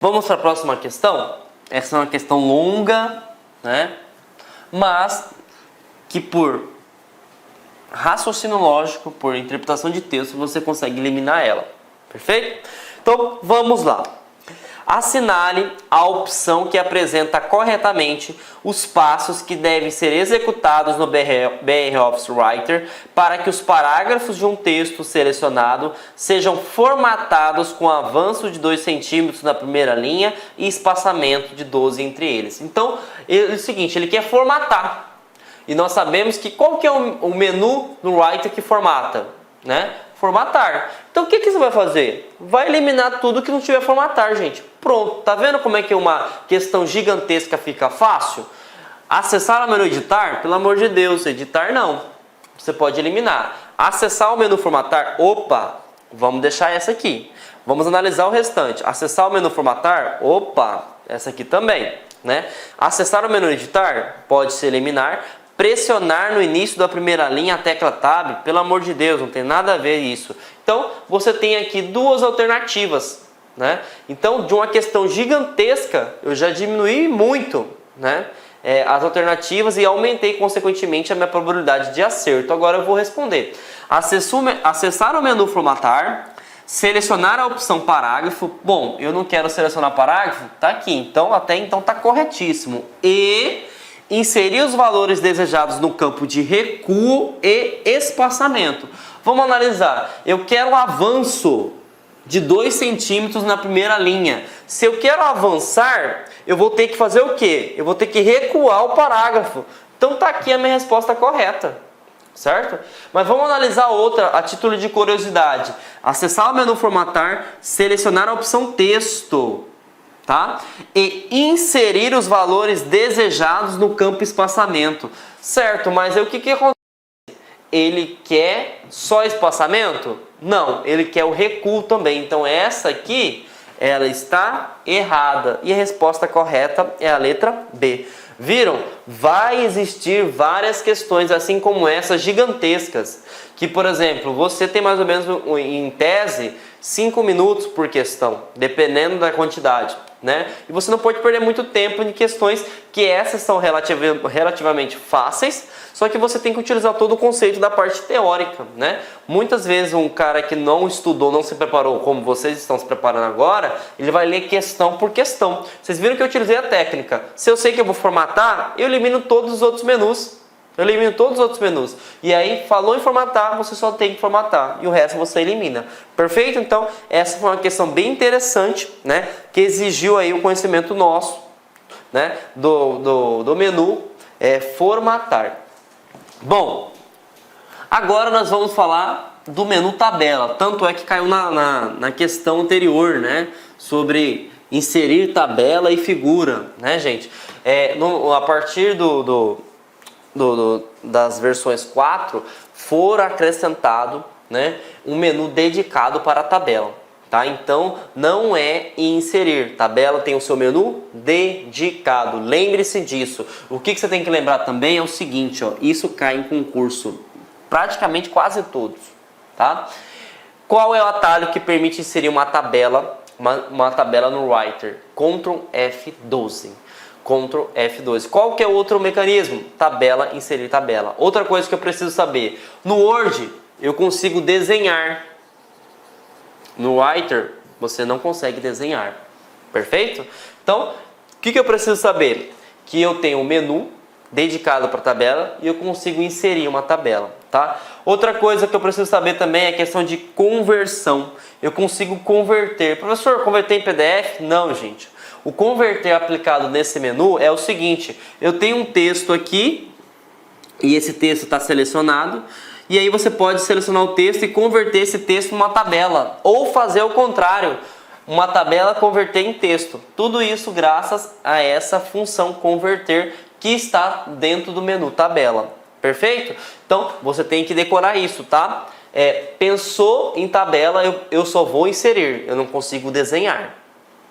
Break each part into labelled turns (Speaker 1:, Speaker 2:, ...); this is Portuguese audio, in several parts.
Speaker 1: Vamos para a próxima questão? Essa é uma questão longa, né? Mas que por raciocínio lógico, por interpretação de texto, você consegue eliminar ela. Perfeito? Então, vamos lá. Assinale a opção que apresenta corretamente os passos que devem ser executados no BR Office Writer para que os parágrafos de um texto selecionado sejam formatados com avanço de 2 centímetros na primeira linha e espaçamento de 12 entre eles. Então, é o seguinte, ele quer formatar. E nós sabemos que qual que é o menu no Writer que formata, né? Formatar. Então o que você vai fazer? Vai eliminar tudo que não tiver formatar, gente. Pronto. Tá vendo como é que uma questão gigantesca fica fácil? Acessar o menu editar? Pelo amor de Deus, editar não. Você pode eliminar. Acessar o menu formatar? Opa, vamos deixar essa aqui. Vamos analisar o restante. Acessar o menu formatar? Opa, essa aqui também, né? Acessar o menu editar? Pode se eliminar. Pressionar no início da primeira linha a tecla Tab, pelo amor de Deus, não tem nada a ver isso. Então, você tem aqui duas alternativas, né? Então, de uma questão gigantesca, eu já diminui muito, né? As alternativas e aumentei, consequentemente, a minha probabilidade de acerto. Agora eu vou responder. Acessar o menu formatar, selecionar a opção parágrafo. Bom, eu não quero selecionar parágrafo, tá aqui. Então, até então tá corretíssimo. E inserir os valores desejados no campo de recuo e espaçamento. Vamos analisar. Eu quero um avanço de 2 centímetros na primeira linha. Se eu quero avançar, eu vou ter que fazer o quê? Eu vou ter que recuar o parágrafo. Então tá aqui a minha resposta correta, certo? Mas vamos analisar outra a título de curiosidade. Acessar o menu formatar, selecionar a opção texto, tá? E inserir os valores desejados no campo espaçamento. Certo, mas o que acontece? Ele quer só espaçamento? Não, ele quer o recuo também. Então essa aqui, ela está errada. E a resposta correta é a letra B. Viram? Vai existir várias questões, assim como essas gigantescas. Que, por exemplo, você tem mais ou menos, em tese, 5 minutos por questão, dependendo da quantidade, né? E você não pode perder muito tempo em questões que essas são relativamente fáceis, só que você tem que utilizar todo o conceito da parte teórica, né? Muitas vezes um cara que não estudou, não se preparou como vocês estão se preparando agora, ele vai ler questão por questão. Vocês viram que eu utilizei a técnica. Se eu sei que eu vou formatar, eu elimino todos os outros menus. Eu elimino todos os outros menus. E aí, falou em formatar, você só tem que formatar. E o resto você elimina. Perfeito? Então, essa foi uma questão bem interessante, né? Que exigiu aí o conhecimento nosso, né? Do menu formatar. Bom, agora nós vamos falar do menu tabela. Tanto é que caiu na questão anterior, né? Sobre inserir tabela e figura, né, gente? A partir das versões 4, for acrescentado, né, um menu dedicado para a tabela, tá? Então não é inserir, tabela tem o seu menu dedicado, lembre-se disso. O que você tem que lembrar também é o seguinte, ó, isso cai em concurso, praticamente quase todos, tá? Qual é o atalho que permite inserir uma tabela no Writer? Ctrl F12. Ctrl F12. Qual que é o outro mecanismo? Tabela, inserir tabela. Outra coisa que eu preciso saber. No Word, eu consigo desenhar. No Writer, você não consegue desenhar. Perfeito? Então, o que eu preciso saber? Que eu tenho um menu dedicado para tabela e eu consigo inserir uma tabela, tá? Outra coisa que eu preciso saber também é a questão de conversão. Eu consigo converter. Professor, converter em PDF? Não, gente. O converter aplicado nesse menu é o seguinte, eu tenho um texto aqui e esse texto está selecionado e aí você pode selecionar o texto e converter esse texto numa tabela ou fazer o contrário, uma tabela converter em texto. Tudo isso graças a essa função converter que está dentro do menu tabela. Perfeito? Então você tem que decorar isso, tá? Pensou em tabela, eu só vou inserir, eu não consigo desenhar,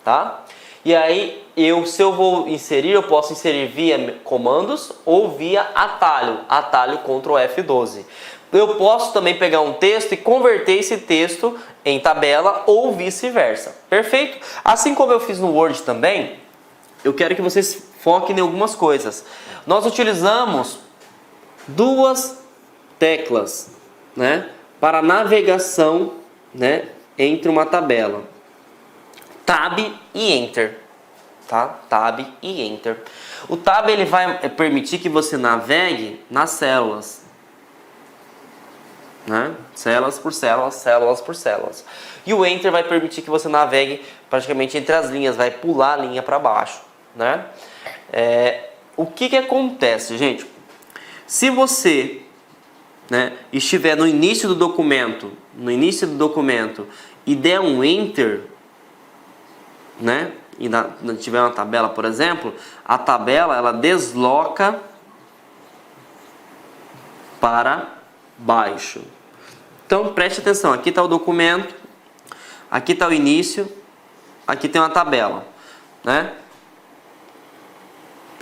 Speaker 1: tá? E aí, se eu vou inserir, eu posso inserir via comandos ou via atalho, atalho Ctrl F12. Eu posso também pegar um texto e converter esse texto em tabela ou vice-versa. Perfeito? Assim como eu fiz no Word também, eu quero que vocês foquem em algumas coisas. Nós utilizamos duas teclas, né, para navegação, né, entre uma tabela. Tab e Enter, tá? Tab e Enter. O Tab ele vai permitir que você navegue nas células, né? Células por células, células por células. E o Enter vai permitir que você navegue praticamente entre as linhas, vai pular a linha para baixo, né? O que acontece, gente? Se você, né, estiver no início do documento, e der um Enter, né, e tiver uma tabela, por exemplo, a tabela ela desloca para baixo. Então preste atenção, aqui está o documento, aqui está o início, aqui tem uma tabela, né?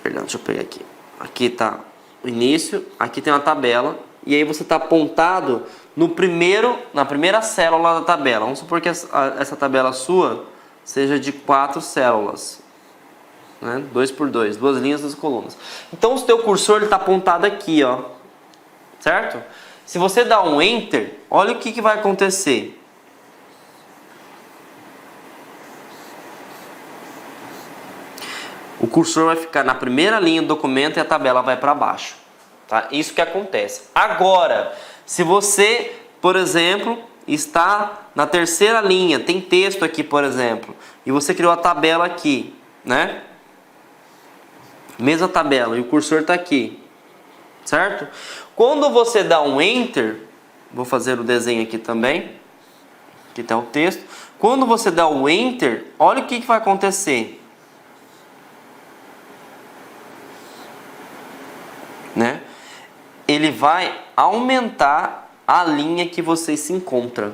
Speaker 1: Perdão, deixa eu pegar aqui. Aqui está o início, aqui tem uma tabela, e aí você está apontado na primeira célula da tabela. Vamos supor que essa tabela sua seja de 4 células, né? 2 por 2, 2 linhas, 2 colunas. Então o teu cursor está apontado aqui, ó, certo? Se você dá um Enter, olha o que vai acontecer. O cursor vai ficar na primeira linha do documento e a tabela vai para baixo, tá? Isso que acontece. Agora, se você, por exemplo, está na terceira linha, tem texto aqui, por exemplo, e você criou a tabela aqui, né? Mesma tabela, e o cursor está aqui, certo? Quando você dá um Enter, vou fazer o desenho aqui também, aqui está o texto. Quando você dá o Enter, olha o que vai acontecer, né? Ele vai aumentar a linha que você se encontra.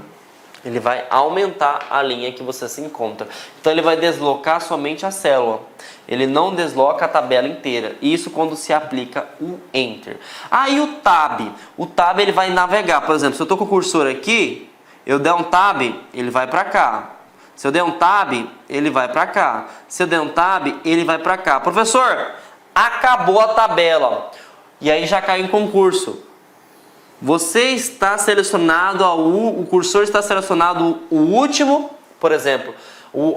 Speaker 1: Ele vai aumentar a linha que você se encontra. Então ele vai deslocar somente a célula. Ele não desloca a tabela inteira. Isso quando se aplica o Enter. Aí o Tab. O Tab ele vai navegar. Por exemplo, se eu estou com o cursor aqui, eu der um Tab, ele vai para cá. Se eu der um Tab, ele vai para cá. Se eu der um Tab, ele vai para cá. Professor, acabou a tabela. E aí já caiu em concurso. Você está selecionado, o cursor está selecionado o último, por exemplo,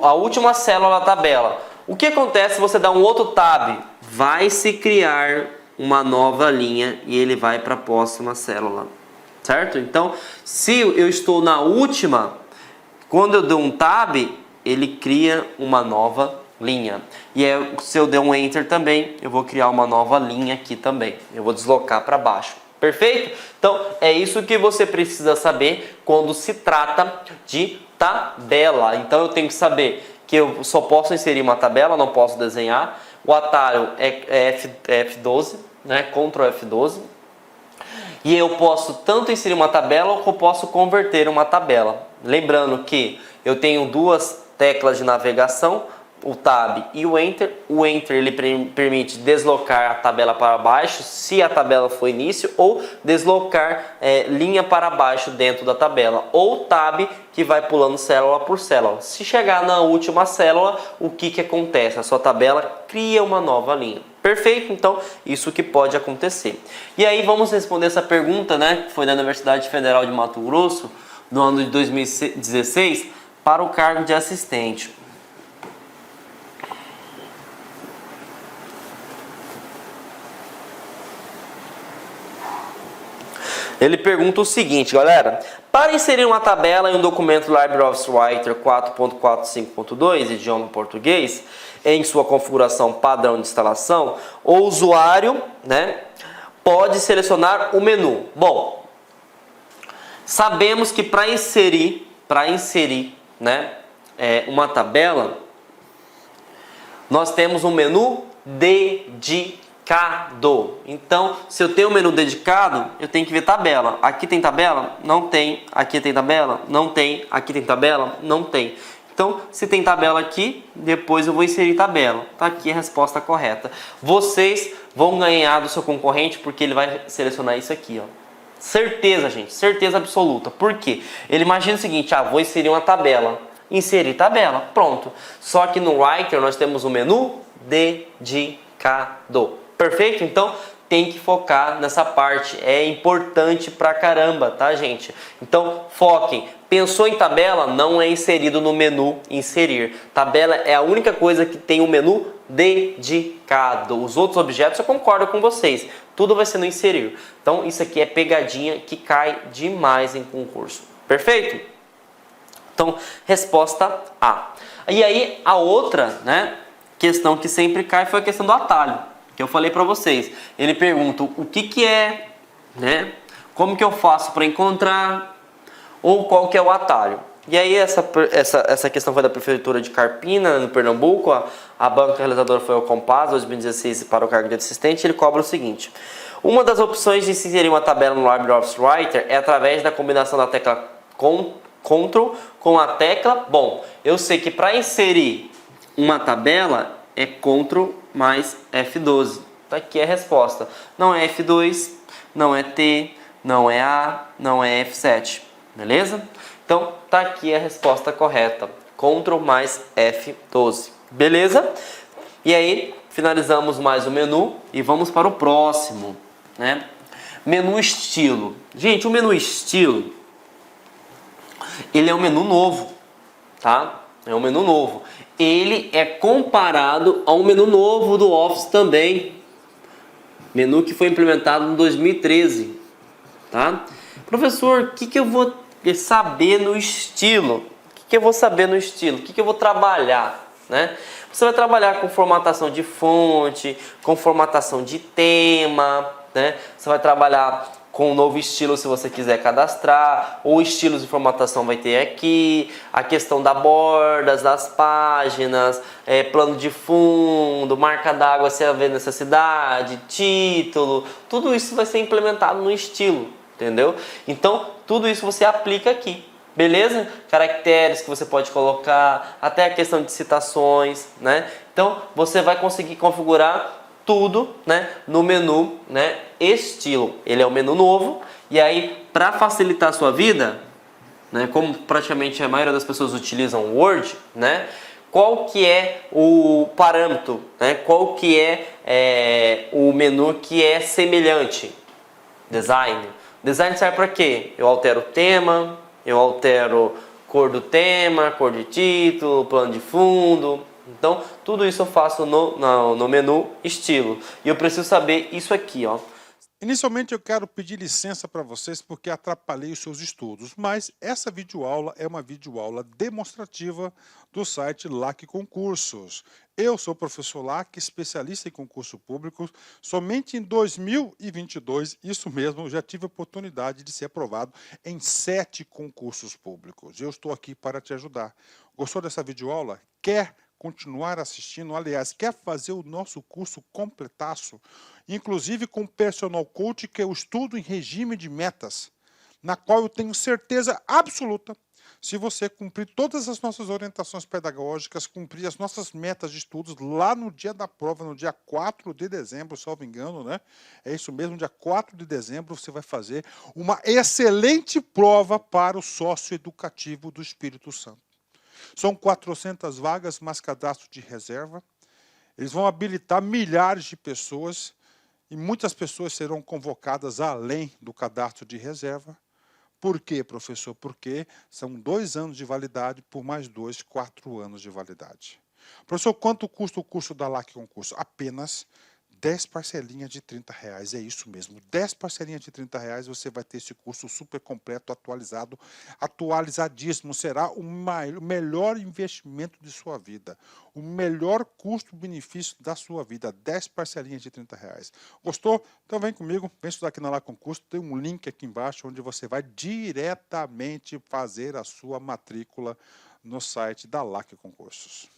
Speaker 1: a última célula da tabela. O que acontece se você dá um outro Tab? Vai se criar uma nova linha e ele vai para a próxima célula, certo? Então, se eu estou na última, quando eu dou um Tab, ele cria uma nova linha. E se eu der um Enter também, eu vou criar uma nova linha aqui também. Eu vou deslocar para baixo. Perfeito? Então, é isso que você precisa saber quando se trata de tabela. Então, eu tenho que saber que eu só posso inserir uma tabela, não posso desenhar. O atalho é F12, né? Ctrl F12. E eu posso tanto inserir uma tabela ou eu posso converter uma tabela. Lembrando que eu tenho duas teclas de navegação, o Tab e o Enter. O Enter ele permite deslocar a tabela para baixo, se a tabela for início, ou deslocar linha para baixo dentro da tabela. Ou Tab, que vai pulando célula por célula. Se chegar na última célula, o que acontece? A sua tabela cria uma nova linha. Perfeito? Então, isso que pode acontecer. E aí, vamos responder essa pergunta, né, que foi da Universidade Federal de Mato Grosso, no ano de 2016, para o cargo de assistente. Ele pergunta o seguinte, galera: para inserir uma tabela em um documento LibreOffice Writer 4.45.2, idioma português, em sua configuração padrão de instalação, o usuário, né, pode selecionar o menu. Bom, sabemos que para inserir, né, uma tabela, nós temos um menu dedicado. Então, se eu tenho um menu dedicado, eu tenho que ver tabela. Aqui tem tabela? Não tem. Aqui tem tabela? Não tem. Aqui tem tabela? Não tem. Então, se tem tabela aqui, depois eu vou inserir tabela. Tá aqui a resposta correta. Vocês vão ganhar do seu concorrente porque ele vai selecionar isso aqui, ó. Certeza, gente, certeza absoluta. Por quê? Ele imagina o seguinte, vou inserir uma tabela. Inserir tabela, pronto. Só que no Writer nós temos um menu dedicado. Perfeito? Então, tem que focar nessa parte, é importante pra caramba, tá, gente? Então, foquem. Pensou em tabela? Não é inserido no menu inserir. Tabela é a única coisa que tem um menu dedicado. Os outros objetos eu concordo com vocês. Tudo vai ser no inserir. Então, isso aqui é pegadinha que cai demais em concurso. Perfeito? Então, resposta A. E aí, a outra, né, questão que sempre cai foi a questão do atalho, que eu falei para vocês. Ele pergunta o que é, né? Como que eu faço para encontrar, ou qual que é o atalho. E aí essa questão foi da Prefeitura de Carpina, no Pernambuco, a banca realizadora foi o Compass, 2016, para o cargo de assistente. Ele cobra o seguinte: uma das opções de se inserir uma tabela no LibreOffice Writer é através da combinação da tecla Ctrl com a tecla, eu sei que para inserir uma tabela é Ctrl mais F12. Tá aqui a resposta. Não é F2, não é T, não é A, não é F7. Beleza? Então, tá aqui a resposta correta. Ctrl mais F12. Beleza? E aí, finalizamos mais o menu e vamos para o próximo, né? Menu estilo. Gente, o menu estilo, ele é um menu novo, tá? É um menu novo. Ele é comparado a um menu novo do Office também. Menu que foi implementado em 2013, tá? Professor, o que eu vou saber no estilo? O que eu vou saber no estilo? O que eu vou trabalhar, né? Você vai trabalhar com formatação de fonte, com formatação de tema, né? Você vai trabalhar com um novo estilo se você quiser cadastrar, ou estilos de formatação vai ter aqui, a questão da bordas, das páginas, plano de fundo, marca d'água se haver necessidade, título, tudo isso vai ser implementado no estilo, entendeu? Então, tudo isso você aplica aqui, beleza? Caracteres que você pode colocar, até a questão de citações, né? Então, você vai conseguir configurar tudo, né, no menu, né, estilo. Ele é um menu novo e aí, para facilitar a sua vida, né, como praticamente a maioria das pessoas utilizam o Word, né, qual que é o parâmetro, né, qual que é o menu que é semelhante? Design. Design serve para quê? Eu altero o tema, eu altero cor do tema, cor de título, plano de fundo. Então, tudo isso eu faço no menu estilo. E eu preciso saber isso aqui, ó.
Speaker 2: Inicialmente eu quero pedir licença para vocês porque atrapalhei os seus estudos, mas essa videoaula é uma videoaula demonstrativa do site LAC Concursos. Eu sou o professor LAC, especialista em concurso público. Somente em 2022, isso mesmo, eu já tive a oportunidade de ser aprovado em 7 concursos públicos. Eu estou aqui para te ajudar. Gostou dessa videoaula? Quer continuar assistindo? Aliás, quer fazer o nosso curso completaço? Inclusive com Personal Coach, que eu estudo em regime de metas, na qual eu tenho certeza absoluta, se você cumprir todas as nossas orientações pedagógicas, cumprir as nossas metas de estudos lá no dia da prova, no dia 4 de dezembro, salvo engano, né? É isso mesmo, dia 4 de dezembro você vai fazer uma excelente prova para o sócio educativo do Espírito Santo. São 400 vagas, mas cadastro de reserva. Eles vão habilitar milhares de pessoas e muitas pessoas serão convocadas além do cadastro de reserva. Por quê, professor? Porque são 2 anos de validade por mais 2, 4 anos de validade. Professor, quanto custa o curso da LAC Concurso? Apenas 10 parcelinhas de R$30. É isso mesmo, 10 parcelinhas de R$30 você vai ter esse curso super completo, atualizado, atualizadíssimo. Será o melhor investimento de sua vida, o melhor custo-benefício da sua vida, 10 parcelinhas de R$30. Gostou? Então vem comigo, vem estudar aqui na LAC Concurso, tem um link aqui embaixo onde você vai diretamente fazer a sua matrícula no site da LAC Concursos.